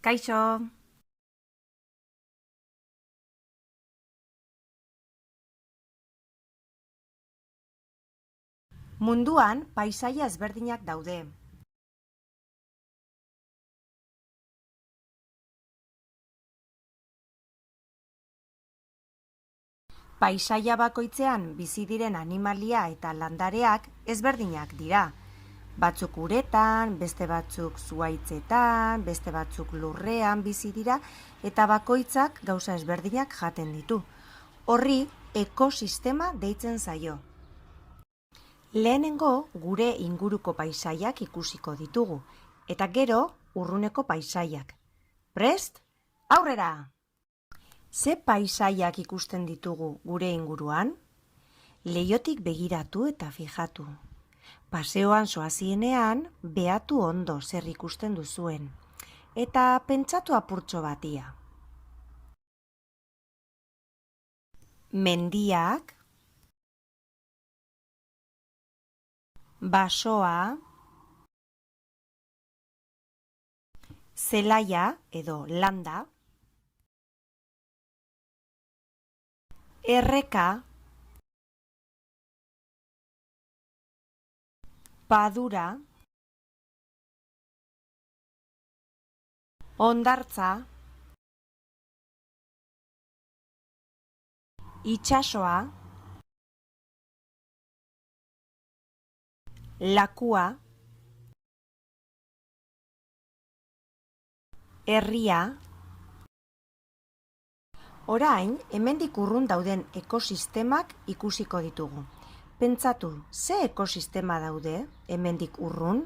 Kaixo! Munduan paisaia ezberdinak daude. Paisaia bakoitzean bizi diren animalia eta landareak ezberdinak dira. Batzuk uretan, beste batzuk zuhaitzetan, beste batzuk lurrean bizi dira eta bakoitzak gauza ezberdinak jaten ditu. Horri ekosistema deitzen zaio. Lehenengo gure inguruko paisaiak ikusiko ditugu eta gero urruneko paisaiak. Prest? Aurrera! Ze paisaiak ikusten ditugu gure inguruan? Leihotik begiratu eta fijatu. Paseoan zoazienean, behatu ondo zer ikusten duzuen. Eta pentsatu apurtxo batia. Mendiak, basoa, zelaia edo landa, erreka, padura, hondartza, itsasoa, lakua, herria. Orain, hemendik urrun dauden ekosistemak ikusiko ditugu. Pentsatu, ze ekosistema daude hemendik urrun?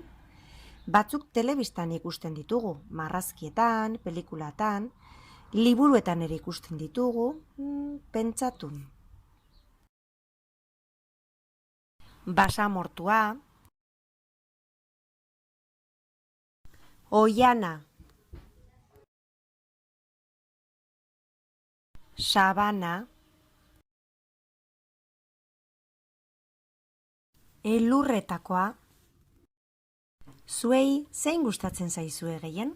Batzuk telebistan ikusten ditugu, marrazkietan, pelikulatan, liburuetan ere ikusten ditugu, pentsatu. Basamortua, oiana, sabana, elurretakoa. Zuei zein gustatzen zaizue gehien?